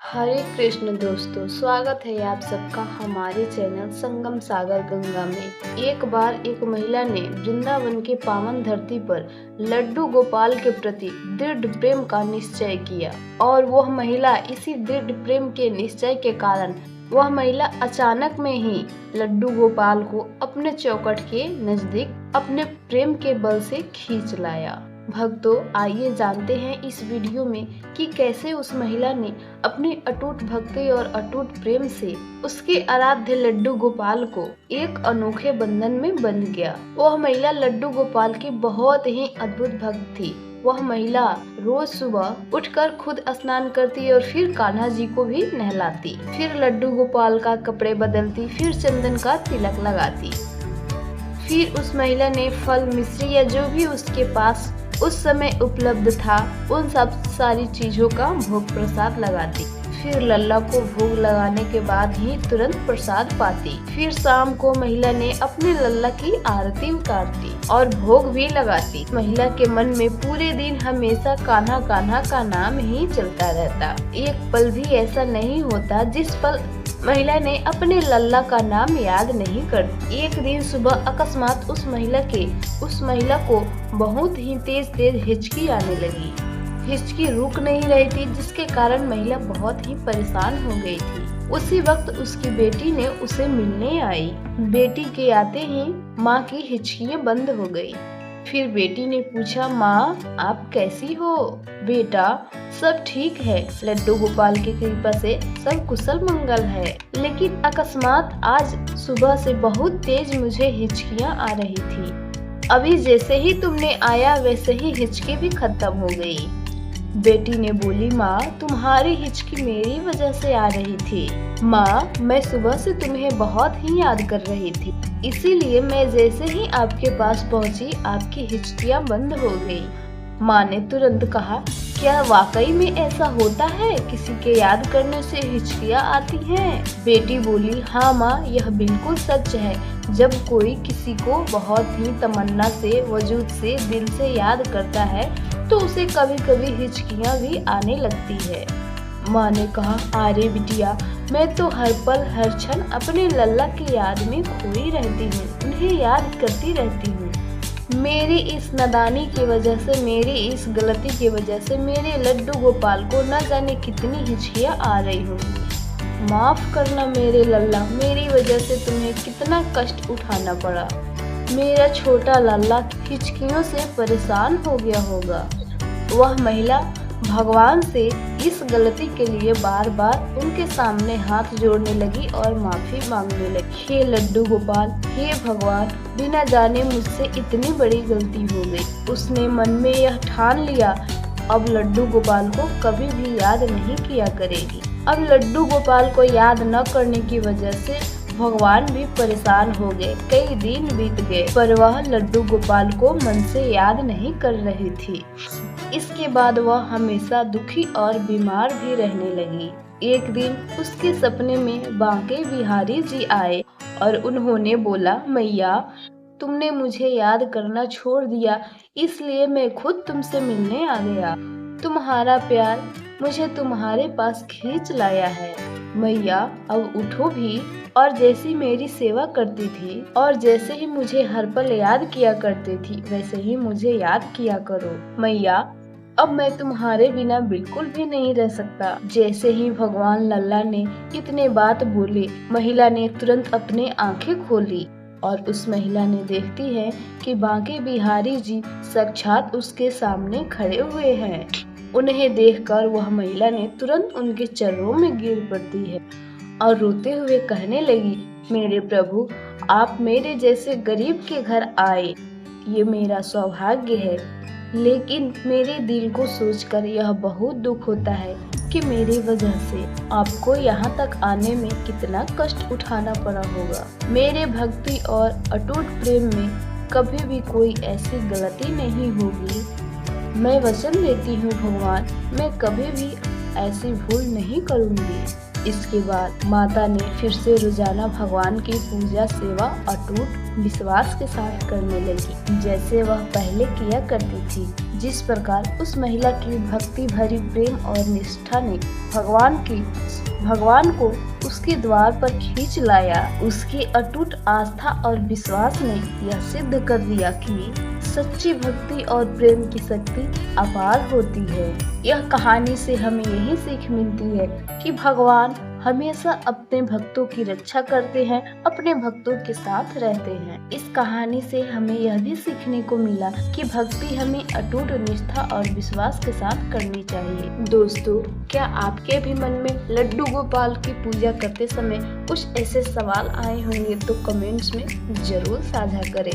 हरे कृष्ण दोस्तों, स्वागत है आप सबका हमारे चैनल संगम सागर गंगा में। एक बार एक महिला ने वृंदावन के पावन धरती पर लड्डू गोपाल के प्रति दृढ़ प्रेम का निश्चय किया और वह महिला इसी दृढ़ प्रेम के निश्चय के कारण वह महिला अचानक में ही लड्डू गोपाल को अपने चौखट के नजदीक अपने प्रेम के बल से खींच लाया। भक्तों, आइए जानते हैं इस वीडियो में कि कैसे उस महिला ने अपनी अटूट भक्ति और अटूट प्रेम से उसके आराध्य लड्डू गोपाल को एक अनोखे बंधन में बंध गया। वह महिला लड्डू गोपाल की बहुत ही अद्भुत भक्त थी। वह महिला रोज सुबह उठकर खुद स्नान करती और फिर कान्हा जी को भी नहलाती, फिर लड्डू गोपाल का कपड़े बदलती, फिर चंदन का तिलक लगाती। फिर उस महिला ने फल, मिश्री या जो भी उसके पास उस समय उपलब्ध था उन सब सारी चीजों का भोग प्रसाद लगाती। फिर लल्ला को भोग लगाने के बाद ही तुरंत प्रसाद पाती। फिर शाम को महिला ने अपने लल्ला की आरती उतारती और भोग भी लगाती। महिला के मन में पूरे दिन हमेशा कान्हा कान्हा का नाम ही चलता रहता। एक पल भी ऐसा नहीं होता जिस पल महिला ने अपने लल्ला का नाम याद नहीं करती। एक दिन सुबह अकस्मात उस महिला को बहुत ही तेज हिचकी आने लगी। हिचकी रुक नहीं रही थी, जिसके कारण महिला बहुत ही परेशान हो गई थी। उसी वक्त उसकी बेटी ने उसे मिलने आई। बेटी के आते ही माँ की हिचकियाँ बंद हो गई। फिर बेटी ने पूछा, माँ आप कैसी हो? बेटा सब ठीक है, लड्डू गोपाल की कृपा से सब कुशल मंगल है, लेकिन अकस्मात आज सुबह से बहुत तेज मुझे हिचकियाँ आ रही थी। अभी जैसे ही तुमने आया वैसे ही हिचकी भी खत्म हो गई। बेटी ने बोली, माँ तुम्हारी हिचकी मेरी वजह से आ रही थी। माँ मैं सुबह से तुम्हें बहुत ही याद कर रही थी, इसीलिए मैं जैसे ही आपके पास पहुँची आपकी हिचकियाँ बंद हो गई। माँ ने तुरंत कहा, क्या वाकई में ऐसा होता है? किसी के याद करने से हिचकियाँ आती हैं? बेटी बोली, हाँ माँ यह बिल्कुल सच है। जब कोई किसी को बहुत ही तमन्ना से, वजूद से, दिल से याद करता है तो उसे कभी कभी हिचकियाँ भी आने लगती है। माँ ने कहा, अरे बिटिया मैं तो हर पल हर क्षण अपने लल्ला की याद में खोई रहती हूँ, उन्हें याद करती रहती हूँ। मेरी इस नादानी की वजह से, मेरी इस गलती की वजह से मेरे लड्डू गोपाल को न जाने कितनी हिचकियाँ आ रही होंगी। माफ करना मेरे लल्ला, मेरी वजह से तुम्हें कितना कष्ट उठाना पड़ा। मेरा छोटा लल्ला हिचकियों से परेशान हो गया होगा। वह महिला भगवान से इस गलती के लिए बार बार उनके सामने हाथ जोड़ने लगी और माफी मांगने लगी। हे लड्डू गोपाल, हे भगवान, बिना जाने मुझसे इतनी बड़ी गलती हो गई। उसने मन में यह ठान लिया अब लड्डू गोपाल को कभी भी याद नहीं किया करेगी। अब लड्डू गोपाल को याद न करने की वजह से भगवान भी परेशान हो गए। कई दिन बीत गए पर वह लड्डू गोपाल को मन से याद नहीं कर रही थी। इसके बाद वह हमेशा दुखी और बीमार भी रहने लगी। एक दिन उसके सपने में बांके बिहारी जी आए और उन्होंने बोला, मैया तुमने मुझे याद करना छोड़ दिया, इसलिए मैं खुद तुमसे मिलने आ गया। तुम्हारा प्यार मुझे तुम्हारे पास खींच लाया है। मैया अब उठो भी और जैसी मेरी सेवा करती थी और जैसे ही मुझे हर पल याद किया करती थी वैसे ही मुझे याद किया करो। मैया अब मैं तुम्हारे बिना बिल्कुल भी नहीं रह सकता। जैसे ही भगवान लल्ला ने इतने बात बोले, महिला ने तुरंत अपने आंखें खोली और उस महिला ने देखती है कि बांके बिहारी जी साक्षात उसके सामने खड़े हुए हैं। उन्हें देखकर वह महिला ने तुरंत उनके चरणों में गिर पड़ती है और रोते हुए कहने लगी, मेरे प्रभु आप मेरे जैसे गरीब के घर आए, ये मेरा सौभाग्य है, लेकिन मेरे दिल को सोचकर यह बहुत दुख होता है कि मेरी वजह से आपको यहाँ तक आने में कितना कष्ट उठाना पड़ा होगा। मेरे भक्ति और अटूट प्रेम में कभी भी कोई ऐसी गलती नहीं होगी। मैं वचन देती हूँ भगवान, मैं कभी भी ऐसी भूल नहीं करूँगी। इसके बाद माता ने फिर से रोजाना भगवान की पूजा सेवा अटूट विश्वास के साथ करने लगी, जैसे वह पहले किया करती थी। जिस प्रकार उस महिला की भक्ति भरी प्रेम और निष्ठा ने भगवान को उसके द्वार पर खींच लाया, उसकी अटूट आस्था और विश्वास ने यह सिद्ध कर दिया कि सच्ची भक्ति और प्रेम की शक्ति अपार होती है। यह कहानी से हमें यही सीख मिलती है कि भगवान हमेशा अपने भक्तों की रक्षा करते हैं, अपने भक्तों के साथ रहते हैं। इस कहानी से हमें यह भी सीखने को मिला कि भक्ति हमें अटूट निष्ठा और विश्वास के साथ करनी चाहिए। दोस्तों, क्या आपके भी मन में लड्डू गोपाल की पूजा करते समय कुछ ऐसे सवाल आए होंगे तो कमेंट्स में जरूर साझा करें।